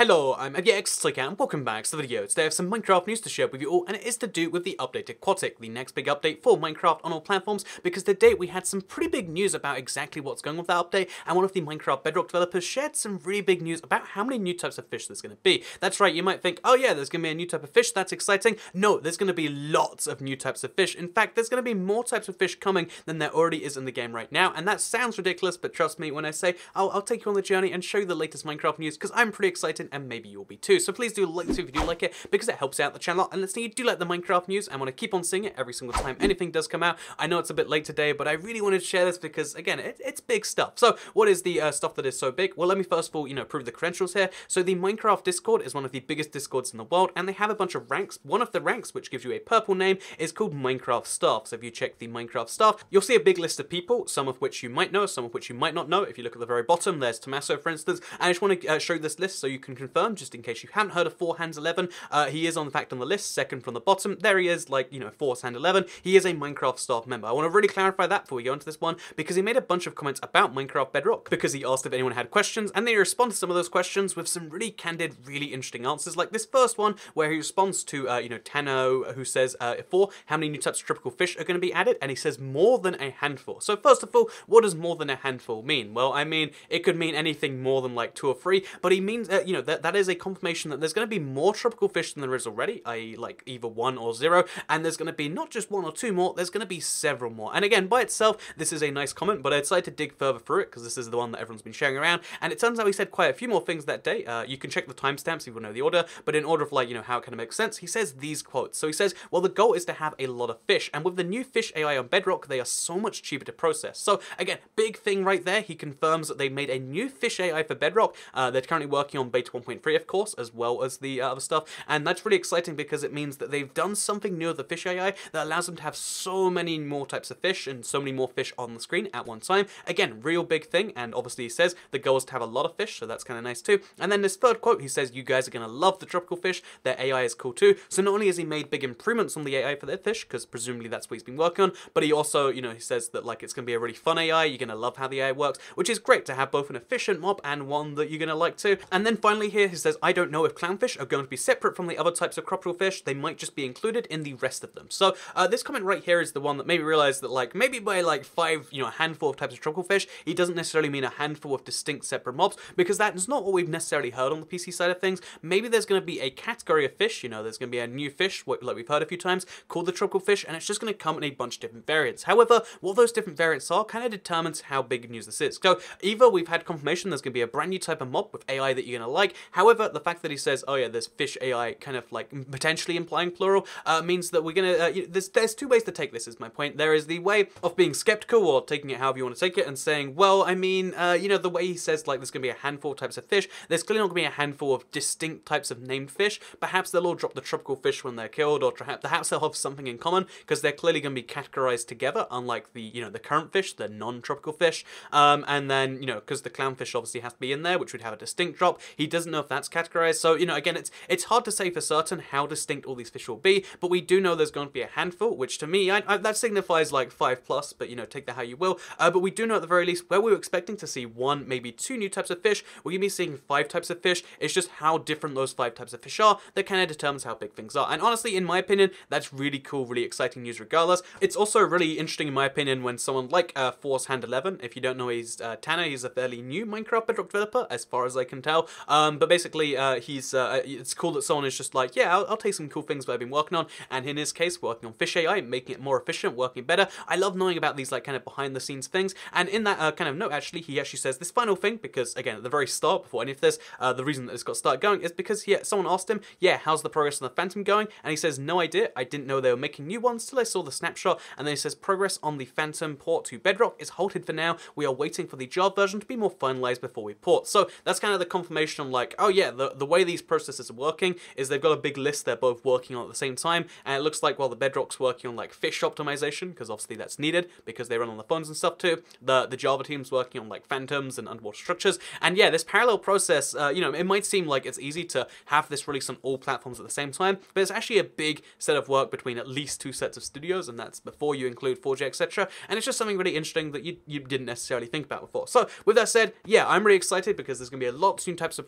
Hello, I'm Elgato and welcome back to the video. Today I have some Minecraft news to share with you all, and it is to do with the updated Aquatic, the next big update for Minecraft on all platforms, because today we had some pretty big news about exactly what's going on with that update, and one of the Minecraft Bedrock developers shared some really big news about how many new types of fish there's going to be. That's right, you might think, oh yeah, there's going to be a new type of fish, that's exciting. No, there's going to be lots of new types of fish. In fact, there's going to be more types of fish coming than there already is in the game right now, and that sounds ridiculous, but trust me when I say I'll take you on the journey and show you the latest Minecraft news, because I'm pretty excited and maybe you'll be too. So please do like this if you do like it, because it helps out the channel, and let's say you do like the Minecraft news and want to keep on seeing it every single time anything does come out. I know it's a bit late today, but I really wanted to share this because, again, it's big stuff. So what is the stuff that is so big? Well, let me first of all, prove the credentials here. So the Minecraft Discord is one of the biggest Discords in the world, and they have a bunch of ranks. One of the ranks, which gives you a purple name, is called Minecraft Staff. So if you check the Minecraft Staff, you'll see a big list of people, some of which you might know, some of which you might not know. If you look at the very bottom, there's Tommaso, for instance, and I just want to show you this list so you can confirm, just in case you haven't heard of Four Hands 11. He is, in fact, on the list, second from the bottom. There he is, like, Four Hands 11. He is a Minecraft Staff member. I want to really clarify that before we go into this one, because he made a bunch of comments about Minecraft Bedrock, because he asked if anyone had questions, and they responded to some of those questions with some really candid, really interesting answers, like this first one, where he responds to, Tano, who says, how many new types of tropical fish are going to be added? And he says more than a handful. So first of all, what does more than a handful mean? Well, I mean, it could mean anything more than like 2 or 3, but he means, that is a confirmation that there's going to be more tropical fish than there is already, i.e. like either 1 or 0, and there's going to be not just 1 or 2 more, there's going to be several more. And again, by itself, this is a nice comment, but I decided to dig further through it, because this is the one that everyone's been sharing around, and it turns out he said quite a few more things that day. You can check the timestamps if you want to know the order, but in order of like, how it kind of makes sense, he says these quotes. So he says, well, the goal is to have a lot of fish, and with the new fish AI on Bedrock, they are so much cheaper to process. So again, big thing right there, he confirms that they made a new fish AI for Bedrock. They're currently working on beta 1.3, of course, as well as the other stuff, and that's really exciting because it means that they've done something new with the fish AI that allows them to have so many more types of fish and so many more fish on the screen at one time. Again, real big thing, and obviously he says the goal is to have a lot of fish, so that's kind of nice too. And then this third quote, he says, you guys are going to love the tropical fish, their AI is cool too. So not only has he made big improvements on the AI for their fish, because presumably that's what he's been working on, but he also, he says that like it's going to be a really fun AI, you're going to love how the AI works, which is great to have both an efficient mob and one that you're going to like too. And then finally here, he says, I don't know if clownfish are going to be separate from the other types of tropical fish, they might just be included in the rest of them. So this comment right here is the one that made me realize that like maybe by like 5, a handful of types of tropical fish, he doesn't necessarily mean a handful of distinct separate mobs, because that is not what we've necessarily heard on the PC side of things. Maybe there's going to be a category of fish, there's going to be a new fish, like we've heard a few times, called the tropical fish, and it's just going to come in a bunch of different variants. However, what those different variants are kind of determines how big news this is. So either we've had confirmation there's going to be a brand new type of mob with AI that you're going to like. However, the fact that he says, oh yeah, there's fish AI, kind of like potentially implying plural, means that we're going to, there's 2 ways to take this, is my point. There is the way of being skeptical, or taking it however you want to take it, and saying, well, I mean, the way he says, like, there's going to be a handful of types of fish, there's clearly not going to be a handful of distinct types of named fish. Perhaps they'll all drop the tropical fish when they're killed, or perhaps they'll have something in common, because they're clearly going to be categorized together, unlike the, the current fish, the non-tropical fish. And then, because the clownfish obviously has to be in there, which would have a distinct drop, he doesn't know if that's categorized. So, again, it's hard to say for certain how distinct all these fish will be, but we do know there's going to be a handful, which to me, that signifies like 5+, but, take that how you will. But we do know at the very least, where we were expecting to see 1, maybe 2 new types of fish, we're going to be seeing 5 types of fish. It's just how different those 5 types of fish are that kind of determines how big things are. And honestly, in my opinion, that's really cool, really exciting news regardless. It's also really interesting, in my opinion, when someone like Force Hand 11, if you don't know, he's Tanner, he's a fairly new Minecraft Bedrock developer, as far as I can tell. But basically, it's cool that someone is just like, yeah, I'll take some cool things that I've been working on, and in his case, working on fish AI, making it more efficient, working better. I love knowing about these like kind of behind the scenes things, and in that kind of note, actually, he actually says this final thing, because again, at the very start, before any of this, the reason that this got started going is because someone asked him, yeah, how's the progress on the Phantom going? And he says, no idea, I didn't know they were making new ones till I saw the snapshot. And then he says, progress on the Phantom port to Bedrock is halted for now. We are waiting for the Java version to be more finalized before we port. So that's kind of the confirmation on like, oh yeah, the way these processes are working is they've got a big list they're both working on at the same time, and it looks like while the Bedrock's working on like fish optimization, because obviously that's needed because they run on the phones and stuff too, the Java team's working on like phantoms and underwater structures. And yeah, this parallel process, it might seem like it's easy to have this release on all platforms at the same time, but it's actually a big set of work between at least 2 sets of studios, and that's before you include 4J, etc. And it's just something really interesting that you didn't necessarily think about before. So with that said, yeah, I'm really excited because there's going to be a lot of new types of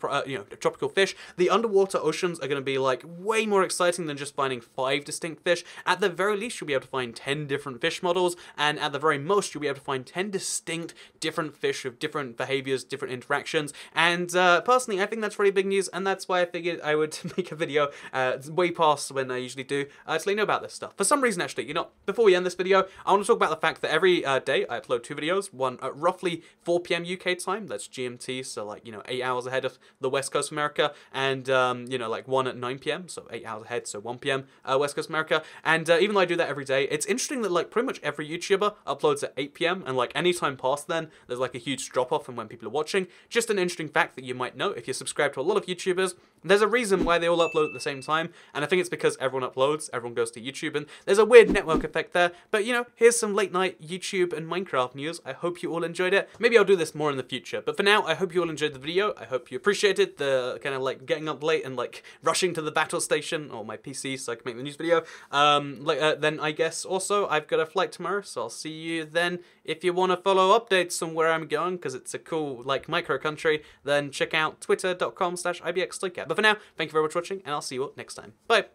tropical fish. The underwater oceans are going to be like way more exciting than just finding 5 distinct fish. At the very least, you'll be able to find 10 different fish models, and at the very most, you'll be able to find 10 distinct different fish with different behaviors, different interactions. And personally, I think that's really big news, and that's why I figured I would make a video way past when I usually do to let you know about this stuff. For some reason, actually, before we end this video, I want to talk about the fact that every day I upload 2 videos, one at roughly 4 PM UK time, that's GMT, so like, 8 hours ahead of the West Coast of America, and, like one at 9 PM, so 8 hours ahead, so 1 PM West Coast of America, and even though I do that every day, it's interesting that like pretty much every YouTuber uploads at 8 PM, and like any time past then, there's like a huge drop-off from when people are watching. Just an interesting fact that you might know if you're subscribed to a lot of YouTubers. There's a reason why they all upload at the same time, and I think it's because everyone uploads, everyone goes to YouTube, and there's a weird network effect there. But here's some late night YouTube and Minecraft news. I hope you all enjoyed it. Maybe I'll do this more in the future, but for now, I hope you all enjoyed the video. I hope you appreciated the kind of like getting up late and like rushing to the battle station or my PC so I can make the news video. Then I guess also I've got a flight tomorrow, so I'll see you then. If you want to follow updates on where I'm going, because it's a cool like micro country, then check out twitter.com/ibxtoycat. But for now, thank you very much for watching, and I'll see you all next time. Bye!